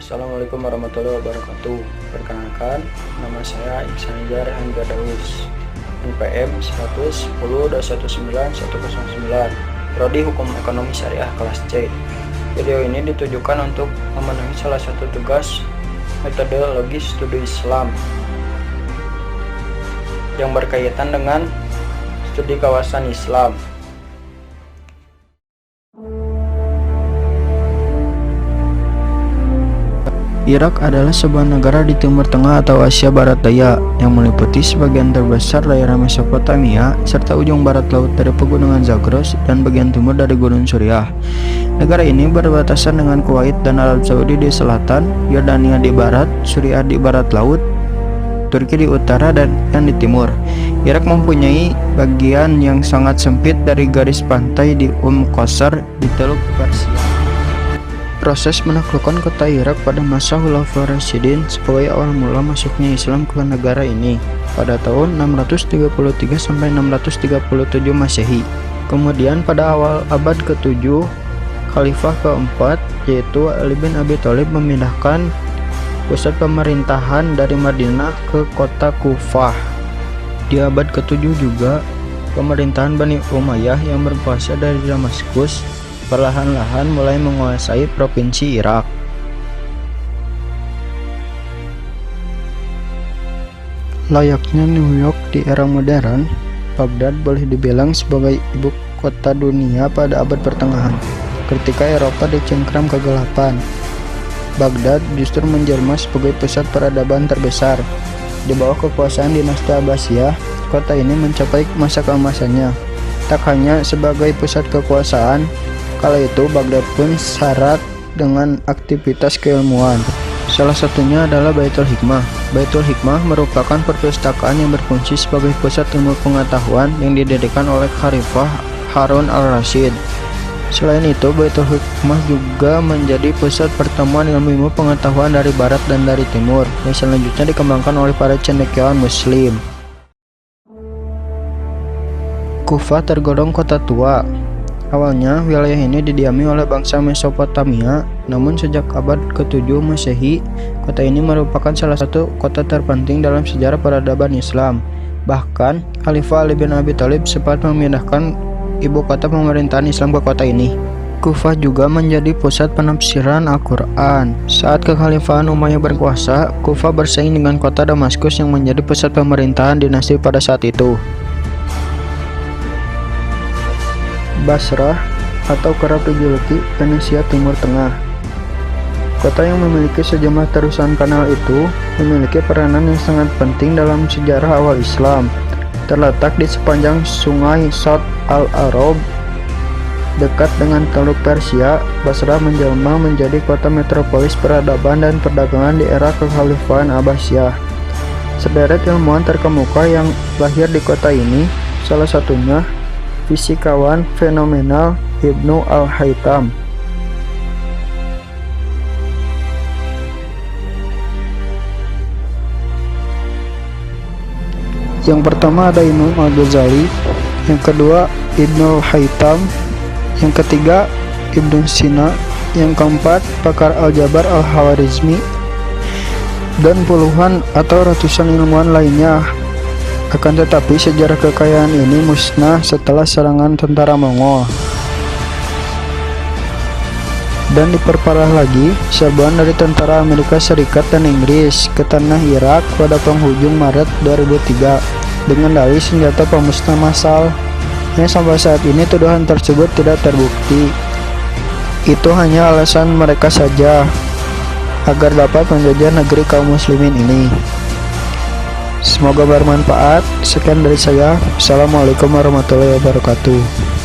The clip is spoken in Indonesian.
Assalamualaikum warahmatullahi wabarakatuh. Perkenalkan, nama saya Iksanjar Anggadawus, NPM 110.19109, Prodi Hukum Ekonomi Syariah kelas C. Video ini ditujukan untuk memenuhi salah satu tugas metodologi studi Islam yang berkaitan dengan studi kawasan Islam. Irak adalah sebuah negara di Timur Tengah atau Asia Barat Daya yang meliputi sebagian terbesar daerah Mesopotamia serta ujung barat laut dari pegunungan Zagros dan bagian timur dari Gunung Suriah. Negara ini berbatasan dengan Kuwait dan Arab Saudi di selatan, Yordania di barat, Suriah di barat laut, Turki di utara dan di timur. Irak mempunyai bagian yang sangat sempit dari garis pantai di Qasr di Teluk Persia. Proses menaklukkan kota Irak pada masa Khulafaur Rasyidin sebagai awal mula masuknya Islam ke negara ini pada tahun 633 sampai 637 Masehi. Kemudian pada awal abad ke-7, Khalifah keempat yaitu Ali bin Abi Thalib memindahkan pusat pemerintahan dari Madinah ke kota Kufah. Di abad ke-7 juga, pemerintahan Bani Umayyah yang berkuasa dari Damaskus perlahan-lahan mulai menguasai provinsi Irak. Layaknya New York di era modern, Baghdad boleh dibilang sebagai ibu kota dunia pada abad pertengahan. Ketika Eropa dicengkram kegelapan, Baghdad justru menjelma sebagai pusat peradaban terbesar. Di bawah kekuasaan dinasti Abbasiyah, kota ini mencapai masa keemasannya. Tak hanya sebagai pusat kekuasaan, kala itu Baghdad pun syarat dengan aktivitas keilmuan. Salah satunya adalah Baitul Hikmah. Baitul Hikmah merupakan perpustakaan yang berfungsi sebagai pusat ilmu pengetahuan yang didirikan oleh Khalifah Harun al-Rasyid. Selain itu, Baitul Hikmah juga menjadi pusat pertemuan ilmu pengetahuan dari barat dan dari timur, yang selanjutnya dikembangkan oleh para cendekiawan muslim. Kufah tergolong kota tua. Awalnya, wilayah ini didiami oleh bangsa Mesopotamia, namun sejak abad ke-7 Masehi, kota ini merupakan salah satu kota terpenting dalam sejarah peradaban Islam. Bahkan, Khalifah Ali bin Abi Thalib sempat memindahkan ibu kota pemerintahan Islam ke kota ini. Kufah juga menjadi pusat penafsiran Al-Quran. Saat kekhalifahan Umayyah berkuasa, Kufah bersaing dengan kota Damaskus yang menjadi pusat pemerintahan dinasti pada saat itu. Basrah atau kerap dijuluki Venesia Timur Tengah. Kota yang memiliki sejumlah terusan kanal itu memiliki peranan yang sangat penting dalam sejarah awal Islam. Terletak di sepanjang sungai South Al-Arab dekat dengan Teluk Persia, Basrah menjelma menjadi kota metropolis peradaban dan perdagangan di era kekhalifahan Abbasiyah. Sederet ilmuwan terkemuka yang lahir di kota ini, salah satunya fisikawan fenomenal Ibnu Al-Haytham. Yang pertama ada Imam Al-Ghazali, yang kedua Ibnu Al-Haytham, yang ketiga Ibnu Sina, yang keempat pakar Al-Jabar Al-Khwarizmi, dan puluhan atau ratusan ilmuwan lainnya. Akan tetapi sejarah kekayaan ini musnah setelah serangan tentara Mongol. Dan diperparah lagi serbuan dari tentara Amerika Serikat dan Inggris ke tanah Irak pada penghujung Maret 2003 dengan dalih senjata pemusnah massal. Yang sampai saat ini tuduhan tersebut tidak terbukti. Itu hanya alasan mereka saja agar dapat menjajah negeri kaum muslimin ini. Semoga bermanfaat. Sekian dari saya. Assalamualaikum warahmatullahi wabarakatuh.